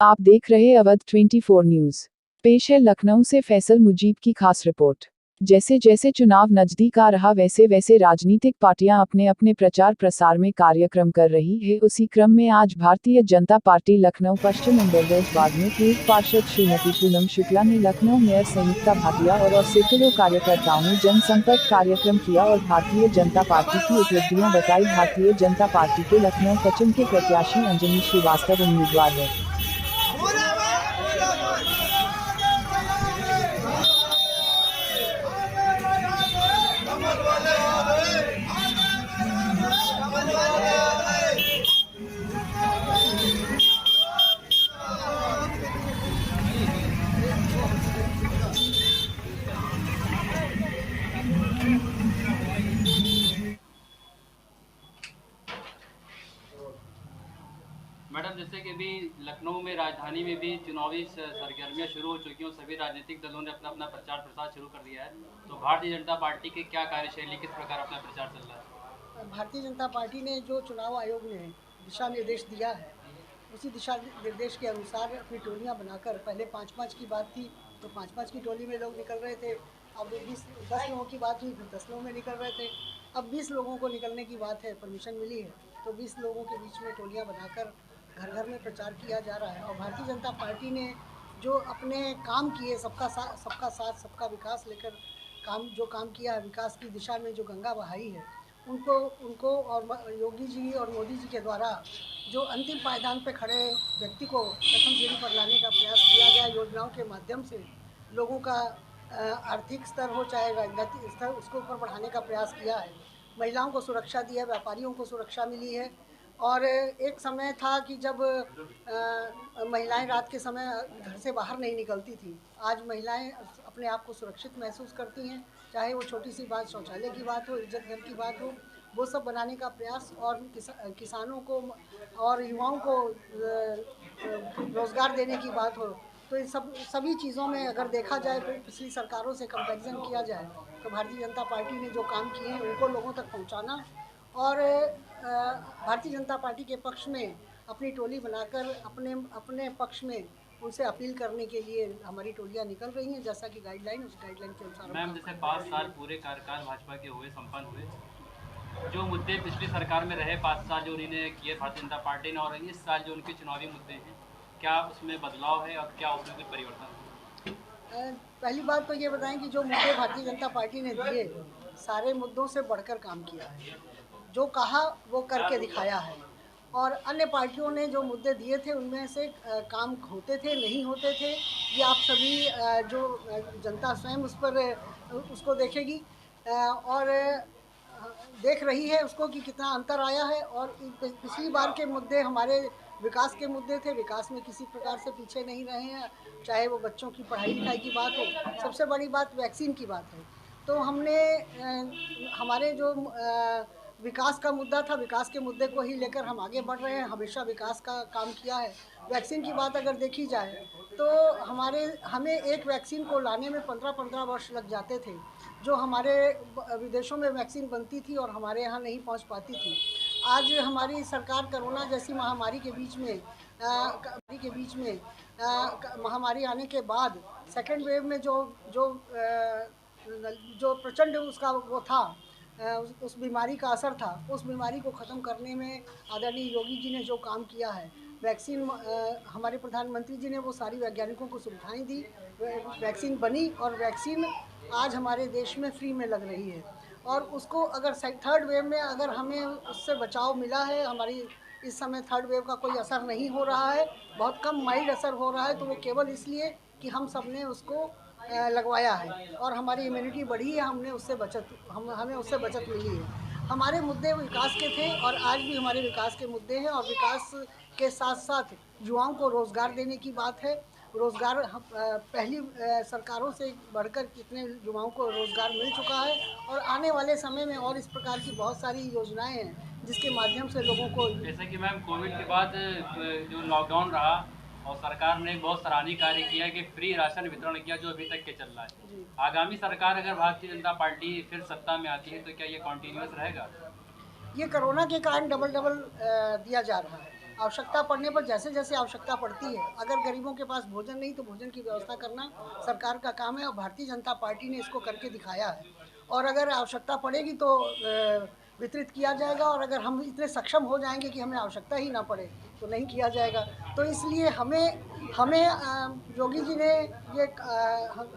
आप देख रहे अवध 24 न्यूज। पेश है लखनऊ से फैसल मुजीब की खास रिपोर्ट। जैसे जैसे चुनाव नजदीक आ रहा वैसे वैसे राजनीतिक पार्टियां अपने अपने प्रचार प्रसार में कार्यक्रम कर रही है। उसी क्रम में आज भारतीय जनता पार्टी लखनऊ पश्चिम इंदरगंज वार्ड में पूर्व पार्षद श्रीमती पूनम शुक्ला ने लखनऊ मेयर संयुक्ता भाटिया और सैकड़ों कार्यकर्ताओं ने जनसंपर्क कार्यक्रम किया और भारतीय जनता पार्टी की उपलब्धियां बताई। भारतीय जनता पार्टी के लखनऊ पश्चिम के प्रत्याशी अंजनी श्रीवास्तव उम्मीदवार है। मैडम, जैसे कि अभी लखनऊ में राजधानी में भी चुनावी सरगर्मियां शुरू हो चुकी हैं और सभी राजनीतिक दलों ने अपना अपना प्रचार प्रसार शुरू कर दिया है, तो भारतीय जनता पार्टी की क्या कार्यशैली, किस प्रकार अपना प्रचार चल रहा है? भारतीय जनता पार्टी ने जो चुनाव आयोग ने दिशा निर्देश दिया है, उसी दिशा निर्देश के अनुसार अपनी टोलियां बनाकर, पहले 5-5 की बात थी तो 5-5 की टोली में लोग निकल रहे थे। अब 10 लोगों की बात हुई, फिर 10 लोगों में निकल रहे थे। अब 20 लोगों को निकलने की बात है, परमिशन मिली है, तो 20 लोगों के बीच में टोलियां बनाकर घर घर में प्रचार किया जा रहा है। और भारतीय जनता पार्टी ने जो अपने काम किए, सबका साथ सबका विकास लेकर काम किया है, विकास की दिशा में जो गंगा बहाई है, उनको और योगी जी और मोदी जी के द्वारा जो अंतिम पायदान पे खड़े व्यक्ति को प्रथम सीढ़ी पर लाने का प्रयास किया गया, योजनाओं के माध्यम से लोगों का आर्थिक स्तर हो चाहे राजनीतिक स्तर, उसको ऊपर बढ़ाने का प्रयास किया है। महिलाओं को सुरक्षा दी है, व्यापारियों को सुरक्षा मिली है। और एक समय था कि जब महिलाएं रात के समय घर से बाहर नहीं निकलती थी। आज महिलाएं अपने आप को सुरक्षित महसूस करती हैं, चाहे वो छोटी सी बात शौचालय की बात हो, इज्जत घर की बात हो, वो सब बनाने का प्रयास। और किसानों को और युवाओं को रोज़गार देने की बात हो, तो इन सभी चीज़ों में अगर देखा जाए तो पिछली सरकारों से कंपैरिजन किया जाए तो भारतीय जनता पार्टी ने जो काम किए हैं उनको लोगों तक पहुंचाना और भारतीय जनता पार्टी के पक्ष में अपनी टोली बनाकर अपने पक्ष में उनसे अपील करने के लिए हमारी टोलियां निकल रही हैं, जैसा कि उस गाइडलाइन के अनुसार। मैम, जैसे 5 साल पूरे कार्यकाल भाजपा के हुए, संपन्न हुए, जो मुद्दे पिछली सरकार में रहे 5 साल जो उन्होंने किए भारतीय जनता पार्टी ने, और इस साल जो उनके चुनावी मुद्दे हैं, क्या उसमें बदलाव है और क्या उसमें कुछ परिवर्तन है? पहली बात तो ये बताएं कि जो मुद्दे भारतीय जनता पार्टी ने दिए, सारे मुद्दों से बढ़कर काम किया है। जो कहा वो करके दिखाया है। और अन्य पार्टियों ने जो मुद्दे दिए थे उनमें से काम होते थे, नहीं होते थे, ये आप सभी जो जनता स्वयं उस पर उसको देखेगी और देख रही है उसको कि कितना अंतर आया है। और पिछली बार के मुद्दे हमारे विकास के मुद्दे थे, विकास में किसी प्रकार से पीछे नहीं रहे हैं, चाहे वो बच्चों की पढ़ाई लिखाई की बात हो, सबसे बड़ी बात वैक्सीन की बात है। तो हमने हमारे जो विकास का मुद्दा था, विकास के मुद्दे को ही लेकर हम आगे बढ़ रहे हैं, हमेशा विकास का काम किया है। वैक्सीन की बात अगर देखी जाए तो हमें एक वैक्सीन को लाने में 15-15 वर्ष लग जाते थे, जो हमारे विदेशों में वैक्सीन बनती थी और हमारे यहाँ नहीं पहुँच पाती थी। आज हमारी सरकार कोरोना जैसी महामारी के बीच में महामारी आने के बाद सेकेंड वेव में जो प्रचंड उसका वो था, उस बीमारी का असर था, उस बीमारी को ख़त्म करने में आदरणीय योगी जी ने जो काम किया है, वैक्सीन हमारे प्रधानमंत्री जी ने वो सारी वैज्ञानिकों को सुविधाएं दी, वैक्सीन बनी और वैक्सीन आज हमारे देश में फ्री में लग रही है। और उसको अगर थर्ड वेव में अगर हमें उससे बचाव मिला है, हमारी इस समय थर्ड वेव का कोई असर नहीं हो रहा है, बहुत कम माइल्ड असर हो रहा है, तो वो केवल इसलिए कि हम सब ने उसको लगवाया है और हमारी इम्यूनिटी बढ़ी है, हमें उससे बचत मिली है। हमारे मुद्दे विकास के थे और आज भी हमारे विकास के मुद्दे हैं। और विकास के साथ साथ युवाओं को रोज़गार देने की बात है। रोज़गार पहली सरकारों से बढ़कर कितने युवाओं को रोज़गार मिल चुका है और आने वाले समय में और इस प्रकार की बहुत सारी योजनाएं हैं जिसके माध्यम से लोगों को, जैसे कि मैम कोविड के बाद जो लॉकडाउन रहा और सरकार ने बहुत सराहनीय कार्य किया कि फ्री राशन वितरण किया, जो अभी तक के चल रहा है। आगामी सरकार अगर भारतीय जनता पार्टी फिर सत्ता में आती है तो क्या ये कंटिन्यूअस रहेगा? ये कोरोना के कारण डबल दिया जा रहा है। आवश्यकता पड़ने पर जैसे जैसे आवश्यकता पड़ती है, अगर गरीबों के पास भोजन नहीं तो भोजन की व्यवस्था करना सरकार का काम है और भारतीय जनता पार्टी ने इसको करके दिखाया है। और अगर आवश्यकता पड़ेगी तो वितरित किया जाएगा, और अगर हम इतने सक्षम हो जाएंगे कि हमें आवश्यकता ही ना पड़े तो नहीं किया जाएगा। तो इसलिए हमें हमें योगी जी ने ये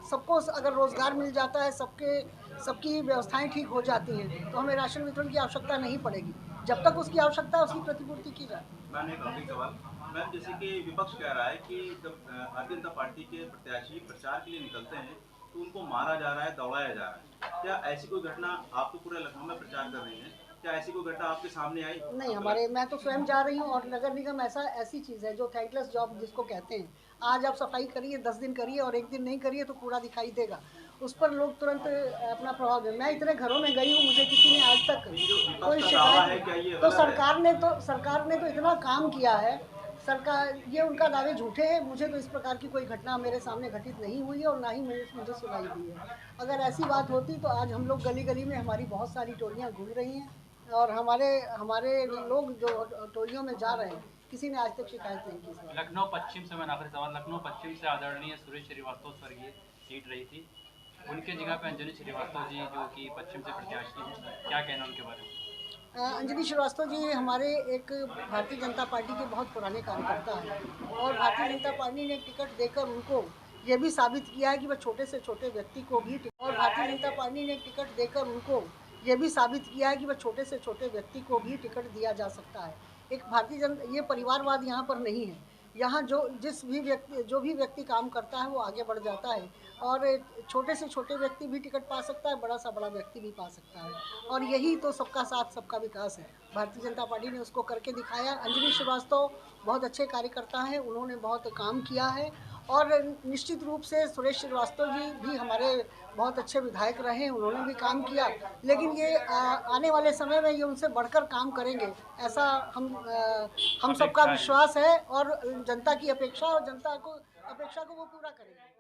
सबको अगर रोज़गार मिल जाता है, सबकी व्यवस्थाएं ठीक हो जाती हैं तो हमें राशन वितरण की आवश्यकता नहीं पड़ेगी। जब तक उसकी आवश्यकता है उसकी प्रतिपूर्ति की जाती है। मैम एक आखिरी सवाल। मैम जैसे कि विपक्ष कह रहा है कि जब भारतीय जनता पार्टी के प्रत्याशी प्रचार के लिए निकलते हैं तो उनको मारा जा रहा है, दौड़ाया जा रहा है। क्या ऐसी कोई घटना, आप तो पूरे लखनऊ में प्रचार कर रही हैं, क्या ऐसी कोई घटना आपके सामने आई? नहीं, मैं तो स्वयं जा रही हूँ, और नगर निगम ऐसी चीज़ है जो थैंकलेस जॉब जिसको कहते हैं। आज आप सफाई करिए, 10 दिन करिए और एक दिन नहीं करिए तो कूड़ा दिखाई देगा, उस पर लोग तुरंत अपना प्रभाव दें। मैं इतने घरों में गई हूँ, मुझे किसी ने आज तक कोई शिकायत, तो सरकार ने तो इतना काम किया है। सरकार, ये उनका दावे झूठे हैं। मुझे तो इस प्रकार की कोई घटना मेरे सामने घटित नहीं हुई है और ना ही मुझे सुनाई दी है। अगर ऐसी बात होती तो आज हम लोग गली गली में, हमारी बहुत सारी टोलियाँ घूम रही हैं और हमारे हमारे लोग जो टोलियों में जा रहे हैं, किसी ने आज तक शिकायत नहीं की। लखनऊ पश्चिम से, मैं आखिरी सवाल, लखनऊ पश्चिम से आदरणीय सुरेश श्रीवास्तव स्वर्गीय सीट रही थी, उनके जगह पे अंजनी श्रीवास्तव जी जो कि पश्चिम से प्रत्याशी हैं, क्या कहना उनके बारे में? अंजनी श्रीवास्तव जी हमारे एक भारतीय जनता पार्टी के बहुत पुराने कार्यकर्ता हैं, और भारतीय जनता पार्टी ने टिकट देकर उनको ये भी साबित किया है कि वह छोटे से छोटे व्यक्ति को भी टिकट दिया जा सकता है। एक ये परिवारवाद यहाँ पर नहीं है। यहाँ जो भी व्यक्ति काम करता है वो आगे बढ़ जाता है, और छोटे से छोटे व्यक्ति भी टिकट पा सकता है, बड़ा सा बड़ा व्यक्ति भी पा सकता है, और यही तो सबका साथ सबका विकास है। भारतीय जनता पार्टी ने उसको करके दिखाया। अंजनी श्रीवास्तव बहुत अच्छे कार्यकर्ता हैं, उन्होंने बहुत काम किया है, और निश्चित रूप से सुरेश श्रीवास्तव जी भी हमारे बहुत अच्छे विधायक रहे हैं, उन्होंने भी काम किया। लेकिन ये आने वाले समय में ये उनसे बढ़कर काम करेंगे, ऐसा हम सबका विश्वास है, और जनता की अपेक्षा, और जनता को अपेक्षा को वो पूरा करेंगे।